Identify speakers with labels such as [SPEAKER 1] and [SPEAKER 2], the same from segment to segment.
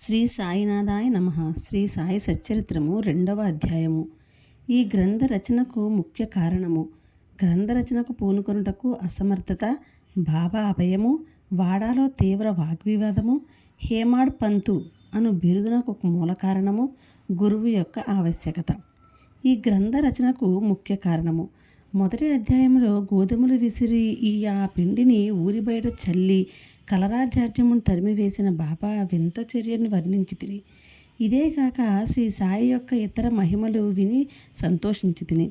[SPEAKER 1] శ్రీ సాయినాథాయ నమః. శ్రీ సాయి సచ్చరిత్రము 2వ అధ్యాయము. ఈ గ్రంథ రచనకు ముఖ్య కారణము గ్రంథ రచనకు పూనుకొనుటకు అసమర్థత, బాబా అభయము, వాడాలో తీవ్ర వాగ్వివాదము, హేమాడ్ పంతు అను బిరుదునకు ఒక మూల కారణము, గురువు యొక్క ఆవశ్యకత. ఈ గ్రంథ రచనకు ముఖ్య కారణము మొదటి అధ్యాయంలో గోధుమలు విసిరి ఆ పిండిని ఊరి బయట చల్లి కలరాజాడ్యమును తరిమివేసిన బాబా వింత చర్యను వర్ణించి తిని, ఇదేగాక శ్రీ సాయి యొక్క ఇతర మహిమలు విని సంతోషించి తిని,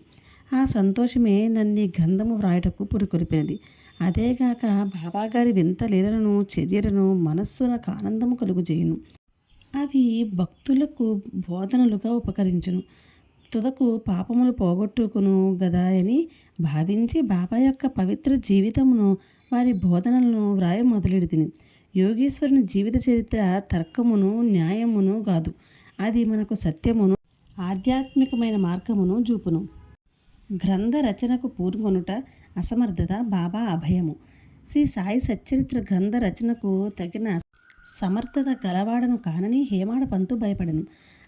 [SPEAKER 1] ఆ సంతోషమే నన్ను గ్రంథము వ్రాయటకు పురికొల్పినది. అదేగాక బాబాగారి వింత లీలలను చర్యలను మనస్సునకు ఆనందము కలుగుజేయును. అవి భక్తులకు బోధనలుగా ఉపకరించును. తుదకు పాపములు పోగొట్టుకును గదా అని భావించి బాబా యొక్క పవిత్ర జీవితమును, వారి బోధనలను వ్రాయ మొదలెడితిని. యోగీశ్వరుని జీవిత చరిత్ర తర్కమును న్యాయమును కాదు, అది మనకు సత్యమును ఆధ్యాత్మికమైన మార్గమును చూపును. గ్రంథ రచనకు పూనుకొనుట అసమర్థత, బాబా అభయము. శ్రీ సాయి సచ్చరిత్ర గ్రంథ రచనకు తగిన సమర్థత గలవాడను కానని హేమాడ పంతు భయపడను.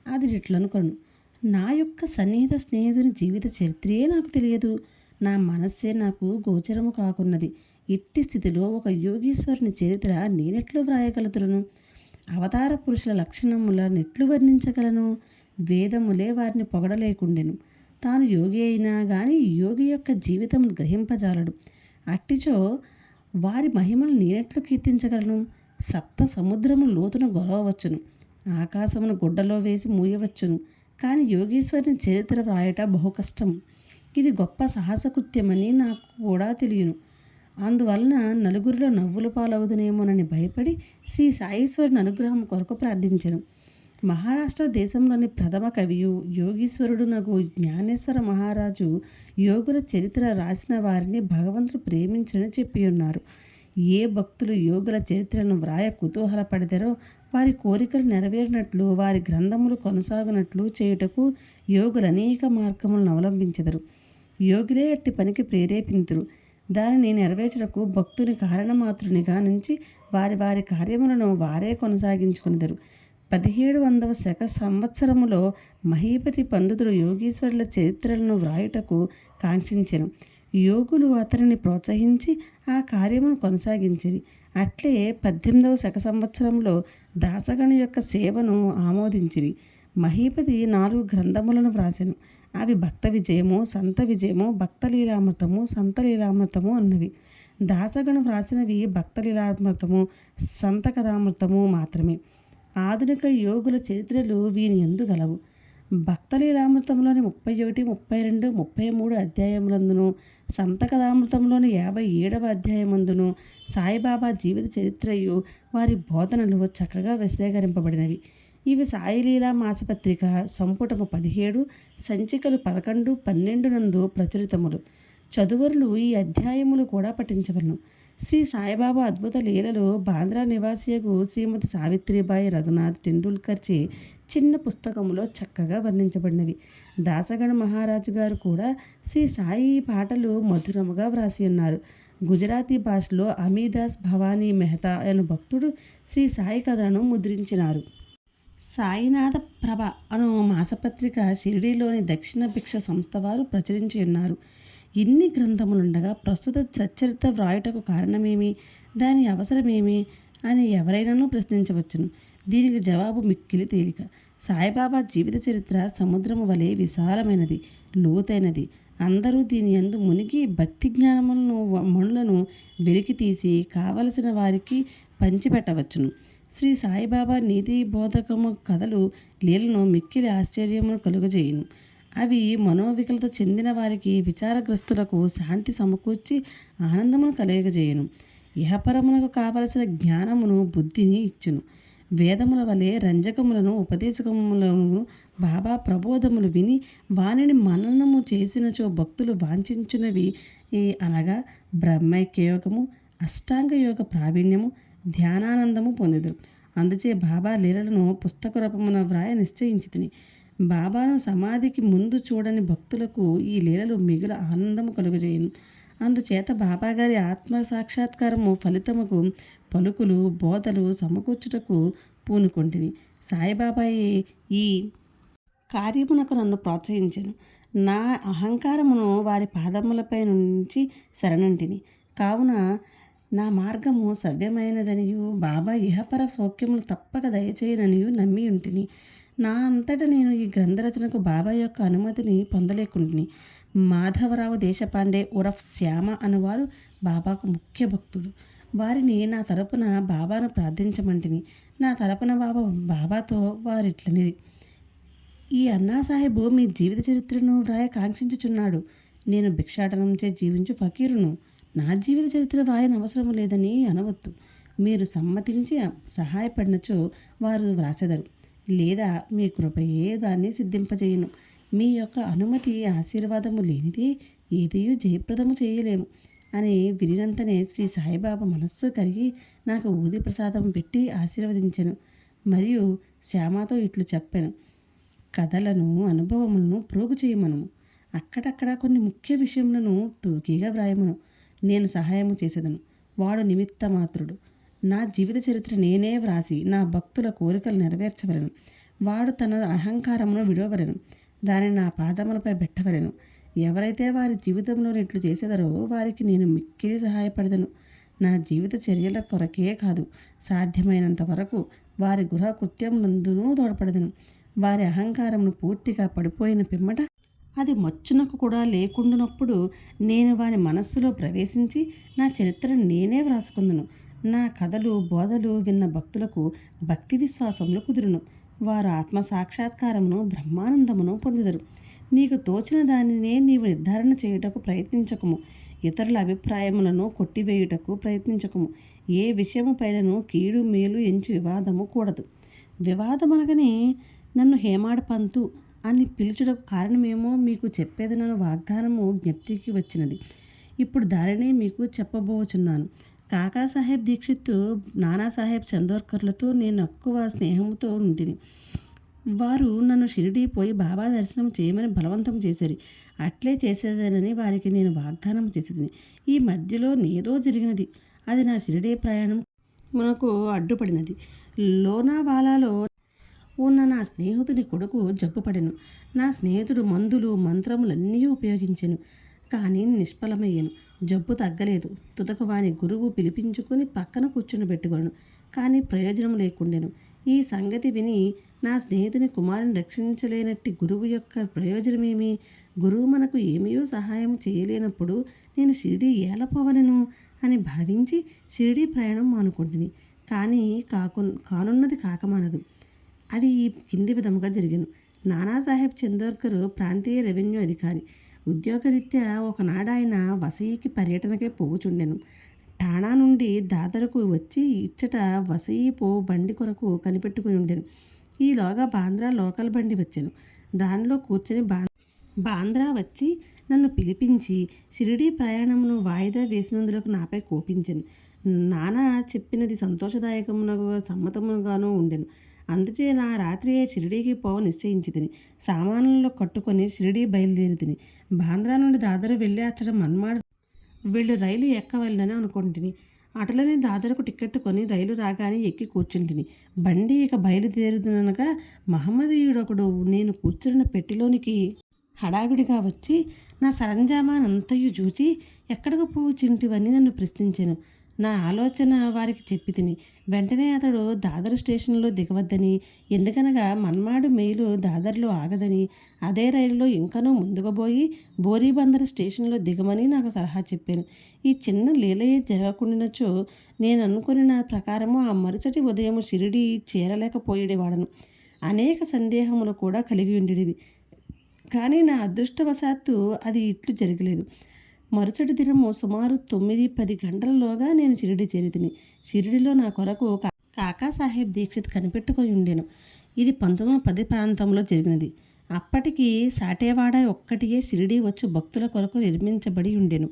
[SPEAKER 1] అది ఇట్లనుకొను: నా యొక్క సన్నిహిత స్నేహితుని జీవిత చరిత్రయే నాకు తెలియదు, నా మనస్సే నాకు గోచరము కాకున్నది. ఇట్టి స్థితిలో ఒక యోగీశ్వరుని చరిత్ర నేనెట్లు వ్రాయగలుగుతును? అవతార పురుషుల లక్షణముల నెట్లు వర్ణించగలను? వేదములే వారిని పొగడలేకుండెను. తాను యోగి అయినా గాని యోగి యొక్క జీవితం గ్రహింపజాలడు. అట్టిచో వారి మహిమలు నేనెట్లు కీర్తించగలను? సప్త సముద్రము లోతున గొలవవచ్చును, ఆకాశమును గుడ్డలో వేసి మూయవచ్చును, కానీ యోగీశ్వరుని చరిత్ర వ్రాయట బహు కష్టం. ఇది గొప్ప సాహసకృత్యమని నాకు కూడా తెలియను. అందువలన నలుగురిలో నవ్వుల పాలవుదునేమోనని భయపడి శ్రీ సాయీశ్వరుని అనుగ్రహం కొరకు ప్రార్థించెను. మహారాష్ట్ర దేశంలోని ప్రథమ కవియు యోగీశ్వరుడు నగు జ్ఞానేశ్వర మహారాజు యోగుల చరిత్ర రాసిన వారిని భగవంతుడు ప్రేమించని చెప్పి ఉన్నారు. ఏ భక్తులు యోగుల చరిత్రను వ్రాయ కుతూహలపడతారో వారి కోరికలు నెరవేరినట్లు, వారి గ్రంథములు కొనసాగునట్లు చేయుటకు యోగులు అనేక మార్గములను అవలంబించెదరు. యోగులే అట్టి పనికి ప్రేరేపింతురు. దానిని నెరవేర్చుటకు భక్తుని కారణమాత్రునిగా నుంచి వారి వారి కార్యములను వారే కొనసాగించుకునేదరు. 1700వ శక సంవత్సరములో మహీపతి పండితుడు యోగీశ్వరుల చరిత్రలను వ్రాయుటకు కాంక్షించెను. యోగులు అతనిని ప్రోత్సహించి ఆ కార్యమును కొనసాగించిరి. అట్లే 18వ శక సంవత్సరంలో దాసగణు యొక్క సేవను ఆమోదించిరి. మహీపతి 4 గ్రంథములను వ్రాసెను. అవి భక్త విజయము, సంత విజయము, భక్తలీలామృతము, సంతలీలామృతము అన్నవి. దాసగణు వ్రాసినవి భక్తలీలామృతము, సంత కథామృతము మాత్రమే. ఆధునిక యోగుల చరిత్రలు వీని యందు గలవు. భక్తలీలామృతంలోని 31, 32, 33 అధ్యాయములందును, సంత కథామృతంలోని 57వ అధ్యాయమందును సాయిబాబా జీవిత చరిత్రయు వారి బోధనలు చక్కగా విశదీకరింపబడినవి. ఇవి సాయిలీలా మాసపత్రిక సంపుటము 17, సంచికలు 11, 12 నందు ప్రచురితములు. చదువరులు ఈ అధ్యాయములు కూడా పఠించవలను. శ్రీ సాయిబాబా అద్భుత లీలలు బాంద్రా నివాసియగు శ్రీమతి సావిత్రిబాయి రఘునాథ్ టెండూల్కర్చే చిన్న పుస్తకములో చక్కగా వర్ణించబడినవి. దాసగణ మహారాజు గారు కూడా శ్రీ సాయి పాటలు మధురముగా వ్రాసి ఉన్నారు. గుజరాతీ భాషలో అమీదాస్ భవానీ మెహతా అను భక్తుడు శ్రీ సాయి కథలను ముద్రించినారు. సాయినాథ ప్రభ అను మాసపత్రిక షిరిడీలోని దక్షిణ భిక్ష సంస్థ వారు ప్రచురించి ఉన్నారు. ఇన్ని గ్రంథములుండగా ప్రస్తుత సచ్చరిత్ర వ్రాయుటకు కారణమేమి, దాని అవసరమేమి అని ఎవరైనాను ప్రశ్నించవచ్చును. దీనికి జవాబు మిక్కిలి తేలిక. సాయిబాబా జీవిత చరిత్ర సముద్రము వలె విశాలమైనది, లోతైనది. అందరూ దీని యందు మునిగి భక్తి జ్ఞానములను మణులను వెలికి తీసి కావలసిన వారికి పంచిపెట్టవచ్చును. శ్రీ సాయిబాబా నీతి బోధకము కథలు లీలను మిక్కిలి ఆశ్చర్యమును కలుగజేయును. అవి మనోవికలత చెందిన వారికి, విచారగ్రస్తులకు శాంతి సమకూర్చి ఆనందమును కలగజేయును. ఇహపరమునకు కావలసిన జ్ఞానమును, బుద్ధిని ఇచ్చును. వేదముల వలె రంజకములను, ఉపదేశకములను, బాబా ప్రబోధములు విని వానిని మననము చేసినచో భక్తులు వాంఛించునవి అనగా బ్రహ్మైక్యయోగము, అష్టాంగ యోగ ప్రావీణ్యము, ధ్యానానందము పొందెదరు. అందుచే బాబా లీలలను పుస్తక రూపమున వ్రాయ నిశ్చయించితిని. బాబాను సమాధికి ముందు చూడని భక్తులకు ఈ లీలలు మిగుల ఆనందము కలుగజేయును. అందుచేత బాబాగారి ఆత్మ సాక్షాత్కారము ఫలితముకు పలుకులు బోధలు సమకూర్చుటకు పూనుకొంటిని. సాయిబాబాయే ఈ కార్యమునకు నన్ను ప్రోత్సహించెను. నా అహంకారమును వారి పాదములపై నుంచి శరణంటిని. కావున నా మార్గము సవ్యమైనదనియు బాబా ఇహపర సౌఖ్యములు తప్పక దయచేయననియు నమ్మి ఉంటిని. నా అంతట నేను ఈ గ్రంథరచనకు బాబా యొక్క అనుమతిని పొందలేకుంటిని. మాధవరావు దేశపాండే ఉరఫ్ శ్యామ అనువారు బాబాకు ముఖ్య భక్తుడు. వారిని నా తరపున బాబాను ప్రార్థించమంటిని. నా తరపున బాబాతో వారిట్లనిది: ఈ అన్నాసాహెబు మీ జీవిత చరిత్రను వ్రాయ కాంక్షించుచున్నాడు. నేను భిక్షాటనంచే జీవించు ఫకీరును. నా జీవిత చరిత్ర వ్రాయని అవసరం లేదని అనవద్దు. మీరు సమ్మతించి సహాయపడినచో వారు వ్రాసెదరు, లేదా మీ కృపయే దాన్ని సిద్ధింపజేయును. మీ యొక్క అనుమతి ఆశీర్వాదము లేనిదే ఏదియూ జయప్రదము చేయలేము అని వినినంతనే శ్రీ సాయిబాబా మనస్సు కరిగి నాకు ఊది ప్రసాదం పెట్టి ఆశీర్వదించెను. మరియు శ్యామతో ఇట్లు చెప్పాను: కథలను అనుభవములను ప్రోగు చేయమను. అక్కడక్కడ కొన్ని ముఖ్య విషయములను టూకీగా వ్రాయమను. నేను సహాయము చేసేదను. వాడు నిమిత్త మాత్రుడు. నా జీవిత చరిత్ర నేనే వ్రాసి నా భక్తుల కోరికలు నెరవేర్చవలను. వాడు తన అహంకారమును విడవవలెను. దానిని నా పాదములపై పెట్టవలెను. ఎవరైతే వారి జీవితంలో ఇట్లు చేసేదరో వారికి నేను మిక్కిలి సహాయపడదను. నా జీవిత చర్యల కొరకే కాదు, సాధ్యమైనంత వరకు వారి గృహ కృత్యములందునూ తోడ్పడదను. వారి అహంకారమును పూర్తిగా పడిపోయిన పిమ్మట అది మచ్చునకు కూడా లేకుండానప్పుడు నేను వారి మనస్సులో ప్రవేశించి నా చరిత్రను నేనే వ్రాసుకుందును. నా కథలు బోధలు విన్న భక్తులకు భక్తి విశ్వాసములు కుదురును. వారు ఆత్మ సాక్షాత్కారమును బ్రహ్మానందమును పొందుదరు. నీకు తోచిన దానినే నీవు నిర్ధారణ చేయుటకు ప్రయత్నించకము. ఇతరుల అభిప్రాయములను కొట్టివేయుటకు ప్రయత్నించకము. ఏ విషయము పైనను కీడు మేలు ఎంచి వివాదము కూడదు. వివాదమనగానే నన్ను హేమాడ్ పంతు అని పిలుచుటకు కారణమేమో మీకు చెప్పేదనను వాగ్దానము జ్ఞప్తికి వచ్చినది. ఇప్పుడు దానినే మీకు చెప్పబోచున్నాను. కాకాసాహెబ్ దీక్షిత్, నానాసాహెబ్ చందోర్కర్లతో నేను ఎక్కువ స్నేహంతో ఉంటిని. వారు నన్ను షిరిడీ పోయి బాబా దర్శనం చేయమని బలవంతం చేశారు. అట్లే చేసేదనని వారికి నేను వాగ్దానం చేసేదని. ఈ మధ్యలో నేదో జరిగినది. అది నా షిరిడీ ప్రయాణం మనకు అడ్డుపడినది. లోనావాలాలో ఉన్న నా స్నేహితుని కొడుకు జబ్బుపడెను. నా స్నేహితుడు మందులు మంత్రములన్నీ ఉపయోగించెను, కానీ నిష్ఫలమయ్యాను. జబ్బు తగ్గలేదు. తుదకు వాని గురువు పిలిపించుకొని పక్కన కూర్చుని పెట్టుకొను, కానీ ప్రయోజనం లేకుండెను. ఈ సంగతి విని నా స్నేహితుని కుమారుని రక్షించలేనట్టి గురువు యొక్క ప్రయోజనమేమి? గురువు మనకు ఏమీయో సహాయం చేయలేనప్పుడు నేను షిరిడీ ఏలపోవలను అని భావించి షిరిడీ ప్రయాణం మానుకుంటుని. కానీ కానున్నది కాకమానదు. అది ఈ కింది విధముగా జరిగింది. నానాసాహెబ్ చందోర్కర్ ప్రాంతీయ రెవెన్యూ అధికారి. ఉద్యోగరీత్యా ఒకనాడు ఆయన వసయికి పర్యటనకే పోవుచుండెను. ఠాణా నుండి దాదరకు వచ్చి ఇచ్చట వసయి పోవు బండి కొరకు కనిపెట్టుకుని ఉండెను. ఈలోగా బాంద్రా లోకల్ బండి వచ్చెను. దానిలో కూర్చొని బాంద్రా వచ్చి నన్ను పిలిపించి షిరిడీ ప్రయాణమును వాయిదా వేసినందులకు నాపై కోపించెను. నానా చెప్పినది సంతోషదాయకమునకు సమ్మతముగాను ఉండెను. అందుచే నా రాత్రియే షిరిడీకి పోవ నిశ్చయించితిని. సామాన్లలో కట్టుకొని షిరిడీ బయలుదేరితిని. బాంద్రా నుండి దాదరు వెళ్ళి అచ్చట మన్మాడ్ వెళ్ళు రైలు ఎక్కవలనని అనుకుంటుని. అటులనే దాదరకు టికెట్ కొని రైలు రాగానే ఎక్కి కూర్చుంటిని. బండి ఇక బయలుదేరుదనగా మహమ్మదీయుడొకడు నేను కూర్చున్న పెట్టెలోనికి హడావిడిగా వచ్చి నా సరంజామానంతయు చూచి ఎక్కడికి పోవుచుంటివని నన్ను ప్రశ్నించెను. నా ఆలోచన వారికి చెప్పి తిని. వెంటనే అతడు దాదరు స్టేషన్లో దిగవద్దని, ఎందుకనగా మన్మాడు మెయిలు దాదర్లో ఆగదని, అదే రైలులో ఇంకనూ ముందుకు పోయి బోరీబందర్ స్టేషన్లో దిగమని నాకు సలహా చెప్పాను. ఈ చిన్న లీలయే జరగకుండానచో నేను అనుకున్న ప్రకారము ఆ మరుసటి ఉదయం షిరిడీ చేరలేకపోయేవాడను. అనేక సందేహములు కూడా కలిగి ఉండేవి. కానీ నా అదృష్టవశాత్తు అది ఇట్లు జరగలేదు. మరుసటి దినము సుమారు 9-10 గంటలలోగా నేను షిరిడి చేరితిని. షిరిడిలో నా కొరకు కాకాసాహెబ్ దీక్షిత్ కనిపెట్టుకొని ఉండెను. ఇది 1910 ప్రాంతంలో జరిగినది. అప్పటికి సాటేవాడ ఒక్కటియే షిరిడి వచ్చి భక్తుల కొరకు నిర్మించబడి ఉండెను.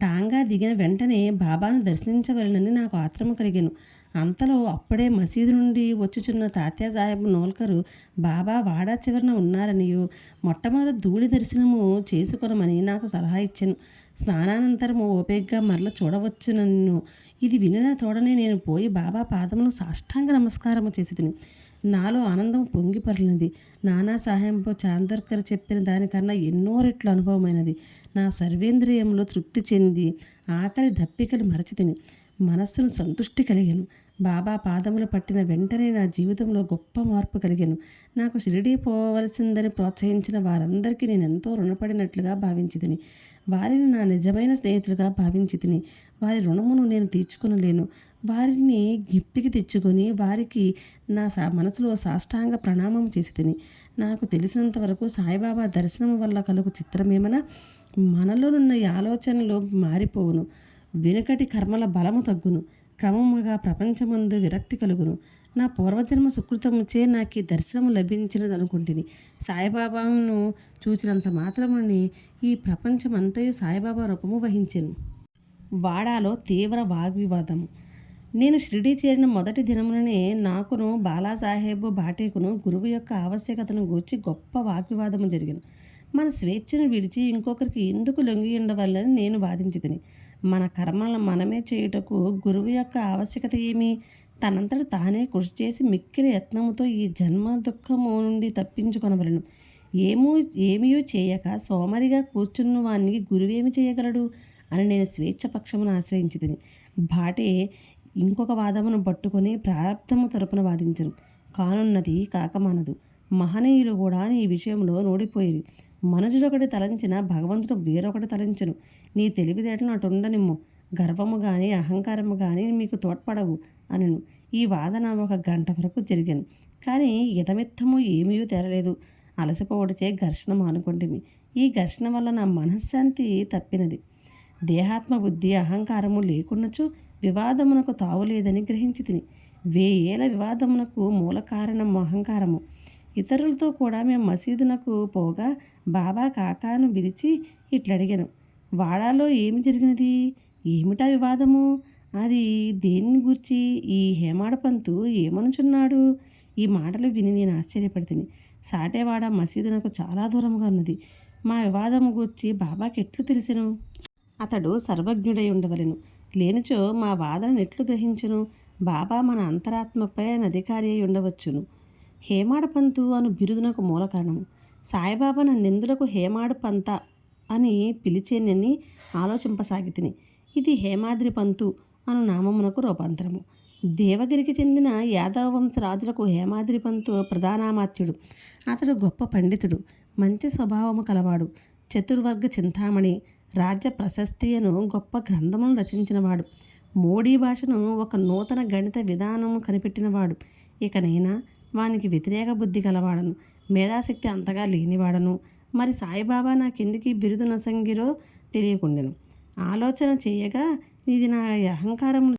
[SPEAKER 1] టాంగా దిగిన వెంటనే బాబాను దర్శించవలనని నాకు ఆత్రము కలిగాను. అంతలో అప్పుడే మసీదు నుండి వచ్చుచున్న తాత్యా సాహెబ్ నోల్కరు బాబా వాడా చివరన ఉన్నారనియు మొట్టమొదటి ధూళి దర్శనము చేసుకొనమని నాకు సలహా ఇచ్చాను. స్నానానంతరము ఓపికగా మరల చూడవచ్చు నన్ను. ఇది వినిన తోడనే నేను పోయి బాబా పాదములు సాష్టాంగ నమస్కారము చేసి తిని నాలో ఆనందం పొంగిపొరలినది. నానా సాహెబ్ చాందోర్కర్ చెప్పిన దానికన్నా ఎన్నో రెట్లు అనుభవమైనది. నా సర్వేంద్రియంలో తృప్తి చెంది ఆకలి దప్పికలు మరచి తిని మనస్సును సంతుష్టి కలిగాను. బాబా పాదములు పట్టిన వెంటనే నా జీవితంలో గొప్ప మార్పు కలిగాను. నాకు షిరిడీ పోవలసిందని ప్రోత్సహించిన వారందరికీ నేను ఎంతో రుణపడినట్లుగా భావించి తిని వారిని నా నిజమైన స్నేహితులుగా భావించి తిని వారి రుణమును నేను తీర్చుకొనలేను. వారిని గిఫ్ట్కి తెచ్చుకొని వారికి నా మనసులో సాష్టాంగ ప్రణామం చేసి తిని నాకు తెలిసినంత వరకు సాయిబాబా దర్శనం వల్ల కలుగు చిత్రమేమన మనలోనున్న ఈ ఆలోచనలు మారిపోవును. వెనుకటి కర్మల బలము తగ్గును. క్రమముగా ప్రపంచమందు విరక్తి కలుగును. నా పూర్వజన్మ సుకృతముచే నాకు ఈ దర్శనము లభించినదనుకుంటుని. సాయిబాబాను చూచినంత మాత్రముని ఈ ప్రపంచమంతయు సాయిబాబా రూపము వహించెను. వాడాలో తీవ్ర వాగ్వివాదము. నేను షిరిడీ చేరిన మొదటి దినముననే నాకును బాలాసాహెబ్ భాటేకును గురువు యొక్క ఆవశ్యకతను గూర్చి గొప్ప వాగ్వివాదము జరిగిన. మన స్వేచ్ఛను విడిచి ఇంకొకరికి ఎందుకు లొంగి ఉండవాలని నేను వాదించితిని. మన కర్మలను మనమే చేయుటకు గురువు యొక్క ఆవశ్యకత ఏమి? తనంతట తానే కృషి చేసి మిక్కిలి యత్నముతో ఈ జన్మ దుఃఖము నుండి తప్పించుకొనవలను. ఏమీ చేయక సోమరిగా కూర్చున్న వానికి గురువేమి చేయగలడు అని నేను స్వేచ్ఛ పక్షమును ఆశ్రయించి తిని భాటే ఇంకొక వాదమును పట్టుకొని ప్రారంధము తరపున వాదించను. కానున్నది కాకమానదు. మహనీయులు కూడా ఈ విషయంలో నోడిపోయేది. మనుజుడొకటి తలంచిన భగవంతుడు వేరొకటి తలంచను. నీ తెలివితేటలను అటుండనిమ్ము. గర్వము కానీ అహంకారము కానీ మీకు తోడ్పడవు అనను. ఈ వాదన 1 గంట వరకు జరిగాను. కానీ ఇతమిత్తము ఏమీ తేరలేదు. అలసిపోవడిచే ఘర్షణ మానుకుంటుమి. ఈ ఘర్షణ వల్ల నా మనశ్శాంతి తప్పినది. దేహాత్మ బుద్ధి అహంకారము లేకున్నచో వివాదమునకు తావులేదని గ్రహించి తిని. 1000 ఏళ్ల వివాదమునకు మూల కారణం అహంకారము. ఇతరులతో కూడా మేము మసీదునకు పోగా బాబా కాకాను పిలిచి ఇట్లడిగాను, వాడాలో ఏమి జరిగినది? ఏమిటా వివాదము? అది దేన్ని గూర్చి? ఈ హేమాడ పంతు ఏమనుచున్నాడు? ఈ మాటలు విని నేను ఆశ్చర్యపడితిని. సాటేవాడ మసీదునకు చాలా దూరంగా ఉన్నది. మా వివాదము గూర్చి బాబాకి ఎట్లు తెలిసెను? అతడు సర్వజ్ఞుడై ఉండవలెను. లేనిచో మా వాదనను ఎట్లు గ్రహించును? బాబా మన అంతరాత్మపై ఆయన అధికారి అయి ఉండవచ్చును. హేమాడ పంతు అను బిరుదునకు మూల కారణము. సాయిబాబా నన్నెందులకు హేమాడు పంత అని పిలిచేనని ఆలోచింపసాగితిని. ఇది హేమాద్రి పంతు అను నామమునకు రూపాంతరము. దేవగిరికి చెందిన యాదవ వంశ రాజులకు హేమాద్రి పంతు ప్రధానామాత్యుడు. అతడు గొప్ప పండితుడు, మంచి స్వభావము కలవాడు, చతుర్వర్గ చింతామణి, రాజ్య ప్రశస్తి అను గొప్ప గ్రంథమును రచించినవాడు, మోడీ భాషను ఒక నూతన గణిత విధానము కనిపెట్టినవాడు. ఇకనైనా వానికి వ్యతిరేక బుద్ధి గలవాడను, మేధాశక్తి అంతగా లేనివాడను. మరి సాయిబాబా నాకెందుకు ఈ బిరుదు నొసంగిరో తెలియకుండెను. ఆలోచన చేయగా ఇది నా అహంకారము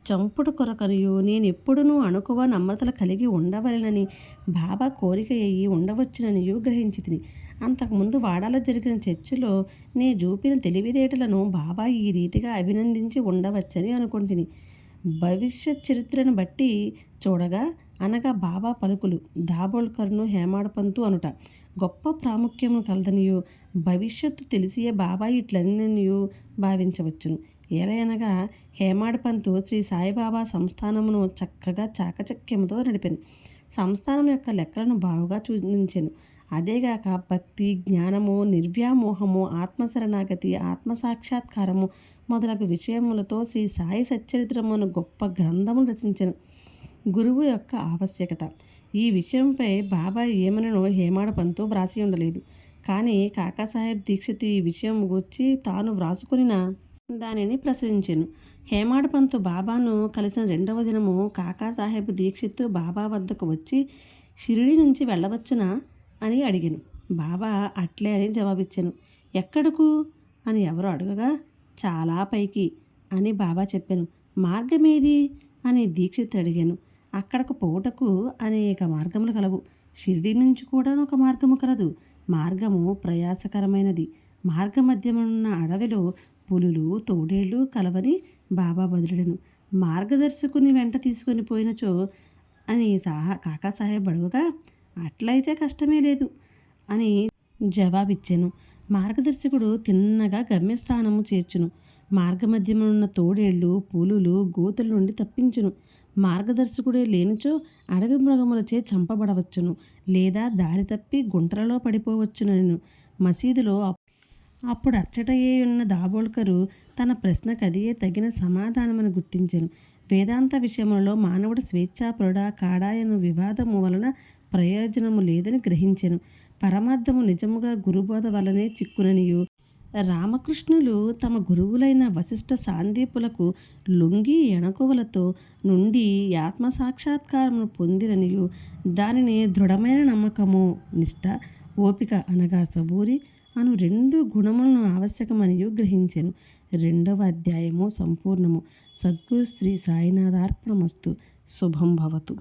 [SPEAKER 1] చంపుడు కొరకనియు నేనెప్పుడునూ అణుకువ నమ్రతలు కలిగి ఉండవలెనని బాబా కోరిక అయ్యి ఉండవచ్చుననియు గ్రహించితిని. అంతకుముందు వాడాలో జరిగిన చర్చలో నే చూపిన తెలివితేటలను బాబా ఈ రీతిగా అభినందించి ఉండవచ్చని అనుకుంటుని. భవిష్యత్ చరిత్రను బట్టి చూడగా అనగా బాబా పలుకులు దాబోల్కర్ను హేమాడ పంతు అనుట గొప్ప ప్రాముఖ్యము కలదనియు భవిష్యత్తు తెలిసియే బాబా ఇట్లనియు భావించవచ్చును. ఏలయనగా హేమాడ పంతు శ్రీ సాయిబాబా సంస్థానమును చక్కగా చాకచక్యముతో నడిపాను. సంస్థానం యొక్క లెక్కలను బాగుగా చూపించాను. అదేగాక భక్తి, జ్ఞానము, నిర్వ్యామోహము, ఆత్మశరణాగతి, ఆత్మసాక్షాత్కారము మొదలగు విషయములతో శ్రీ సాయి సచ్చరిత్రమును గొప్ప గ్రంథమును రచించాను. గురువు యొక్క ఆవశ్యకత ఈ విషయంపై బాబా ఏమనో హేమాడ పంతు వ్రాసి ఉండలేదు. కానీ కాకాసాహెబ్ దీక్షిత్ ఈ విషయం గూర్చి తాను వ్రాసుకునిన దానిని ప్రశ్నించాను. హేమాడ పంతు బాబాను కలిసిన 2వ దినము కాకాసాహెబ్ దీక్షిత్ బాబా వద్దకు వచ్చి షిరిడి నుంచి వెళ్ళవచ్చునా అని అడిగాను. బాబా అట్లే అని జవాబిచ్చాను. ఎక్కడకు అని ఎవరు అడగగా చాలా పైకి అని బాబా చెప్పాను. మార్గమేది అని దీక్షిత్ అడిగాను. అక్కడకు పోవుటకు అనేక మార్గములు కలవు. షిరిడి నుంచి కూడా ఒక మార్గము కలదు. మార్గము ప్రయాసకరమైనది. మార్గ మధ్యమున్న అడవిలో పులులు, తోడేళ్లు కలవని బాబా బదులెడను. మార్గదర్శకుని వెంట తీసుకొని పోయినచో అని కాకాసాహెబ్ అడగగా, అట్లయితే కష్టమే లేదు అని జవాబిచ్చాను. మార్గదర్శకుడు తిన్నగా గమ్యస్థానము చేర్చును. మార్గమధ్యమునున్న తోడేళ్ళు, పులులు, గోతుల నుండి తప్పించును. మార్గదర్శకుడే లేనిచో అడవి మృగములచే చంపబడవచ్చును, లేదా దారి తప్పి గుంటలలో పడిపోవచ్చునను. మసీదులో అప్పుడు అచ్చటయ్యున్న దాబోల్కరు తన ప్రశ్నకదియే తగిన సమాధానమని గుర్తించెను. వేదాంత విషయములలో మానవుడు స్వేచ్ఛాపరుడా కాడాయను వివాదము వలన ప్రయోజనము లేదని గ్రహించెను. పరమార్థము నిజముగా గురుబోధ వలనే చిక్కుననియు, రామకృష్ణులు తమ గురువులైన వశిష్ఠ సాందీపులకు లొంగి ఎణకువలతో నుండి ఆత్మసాక్షాత్కారమును పొందిరనియు, దానిని దృఢమైన నమ్మకము, నిష్ఠ, ఓపిక అనగా సబూరి అను 2 గుణములను ఆవశ్యకమనియు గ్రహించెను. 2వ అధ్యాయము సంపూర్ణము. సద్గురు శ్రీ సాయినాథార్పణమస్తు. శుభం భవతు.